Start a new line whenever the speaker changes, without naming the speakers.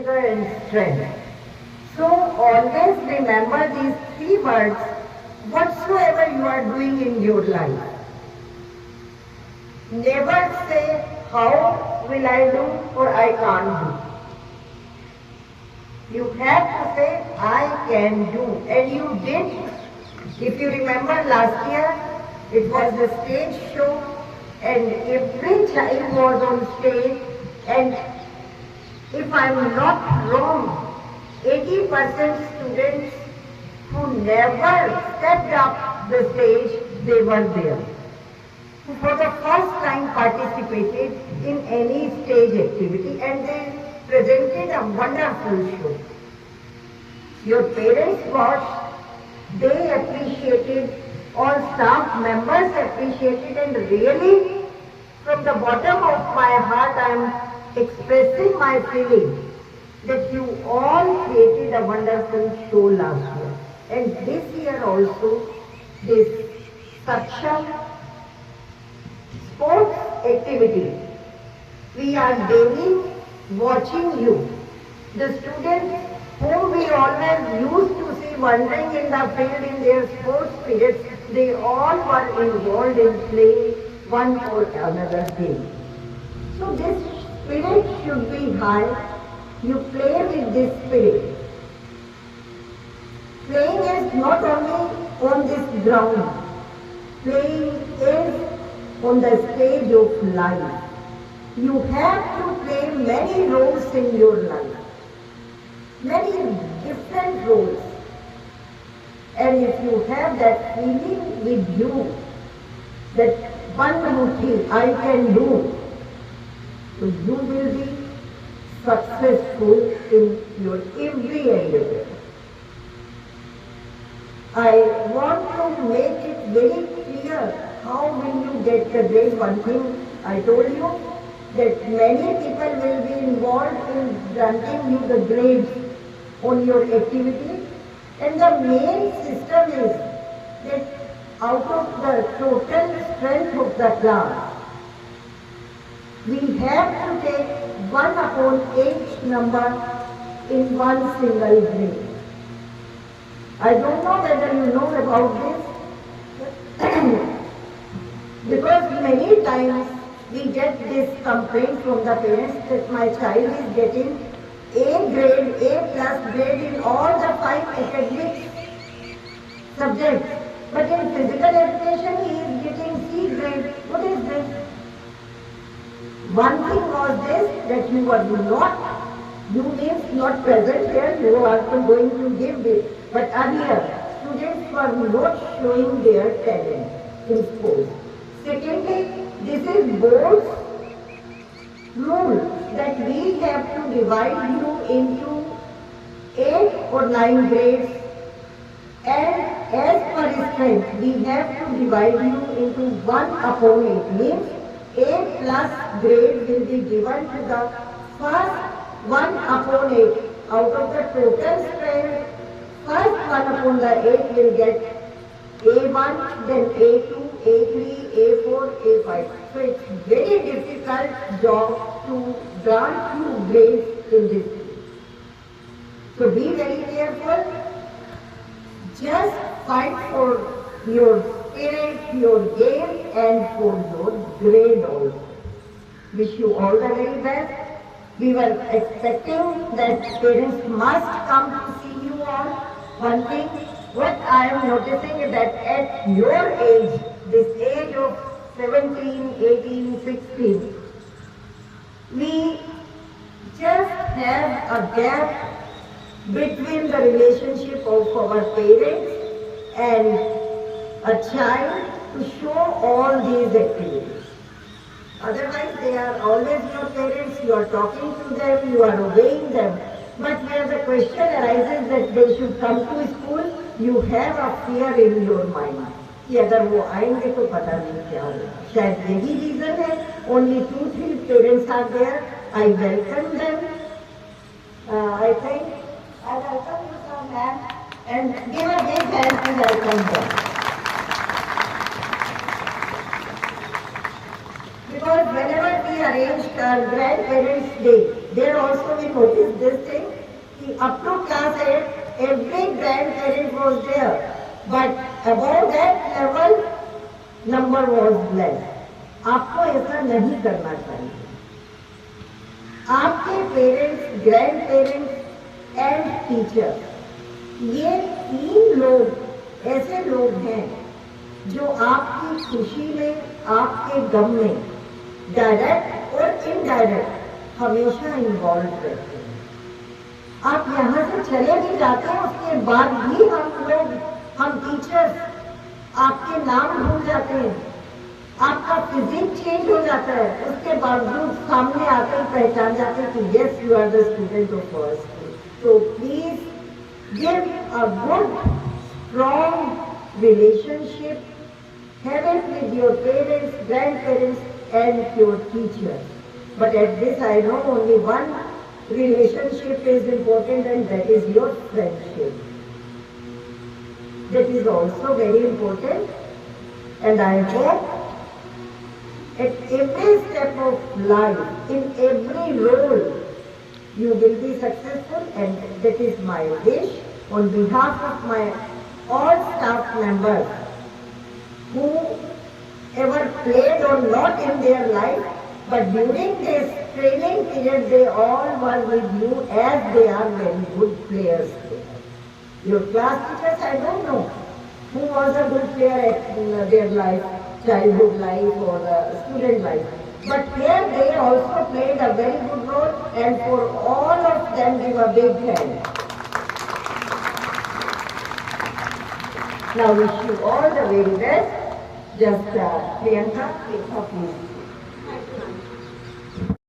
vigor and strength. So always remember these three words whatsoever you are doing in your life. Never say, how will I do or I can't do. You have to say, I can do. And you did. If you remember last year, it was a stage show and every child was on stage, and if I am not wrong, 80% students who never stepped up the stage, they were there. Who for the first time participated in any stage activity, and they presented a wonderful show. Your parents watched, they appreciated, all staff members appreciated, and really from the bottom of my heart I am expressing my feeling that you all created a wonderful show last year. And this year also, this Saksham sports activity, we are daily watching you. The students whom we always used to see wandering in the field in their sports periods, they all were involved in playing one or another game. So this spirit should be high. You play with this spirit. Playing is not only on this ground. Playing is on the stage of life. You have to play many roles in your life. Many different roles. And if you have that feeling with you, that one more thing I can do, so you will be successful in your every area. I want to make it very clear how will you get the grade. One thing I told you, that many people will be involved in granting you the grades on your activity, and the main system is that out of the total strength of the class, we have to take 1/8 number in one single grade. I don't know whether you know about this, because many times we get this complaint from the parents that my child is getting A grade, A plus grade in all the 5 academic subjects, but in physical education he is getting C grade. What is this? One thing was this, that you were not, you means not present here, you are going to give this. But earlier, students were not showing their talent in sports. Secondly, this is board's rule that we have to divide you into 8 or 9 grades, and as per strength, we have to divide you into 1/8. Means 8 plus grade will be given to the first 1/8 out of the total strength. First 1/8 will get A1, then A2, A3, A4, A5. So it's very difficult job to grant you grades in this field. So be very careful. Just fight for your spirit, your game, and for your grade also. Wish you all the very best. We were expecting that parents must come to see you all. One thing, what I am noticing is that at your age, this age of 17, 18, 16, we just have a gap between the relationship of our parents and a child to show all these activities. Otherwise, they are always your parents, you are talking to them, you are obeying them. But where the question arises that they should come to school, you have a fear in your mind कि अगर वो आएंगे तो पता नहीं क्या होगा. शायद यही reason है. Only 2-3 parents are there. I welcome them. I think I welcome you, sir, ma'am, and give a big hand to welcome them. Because whenever we arranged our grandparents' day, there also we noticed this thing, कि up to class 8, every grandparent was there, but above that level, number was less. आपको ऐसा नहीं करना चाहिए. आपके parents, grand parents and teacher, ये 3 लोग ऐसे लोग हैं जो आपकी खुशी में, आपके गम में डायरेक्ट और इनडायरेक्ट हमेशा इन्वॉल्व रहते हैं. आप यहाँ से चले भी जाते हैं, उसके बाद भी हम टीचर्स आपके नाम भूल जाते हैं, आपका फिजिक चेंज हो जाता है, उसके बावजूद सामने आकर पहचान जाते हैं कि yes you are the student of our school. तो please give a good, strong relationship, have it with your parents, grandparents and your teachers. But at this I know only one relationship is important, and that is your friendship. That is also very important, and I hope at every step of life, in every role, you will be successful, and that is my wish on behalf of my all staff members who ever played or not in their life, but during this training period they all were with you as they are very good players. Your class teachers, I don't know who was a good player at their life, childhood life or student life. But here they also played a very good role, and for all of them give a big hand. Now wish you all the very best. Just Priyanka, please.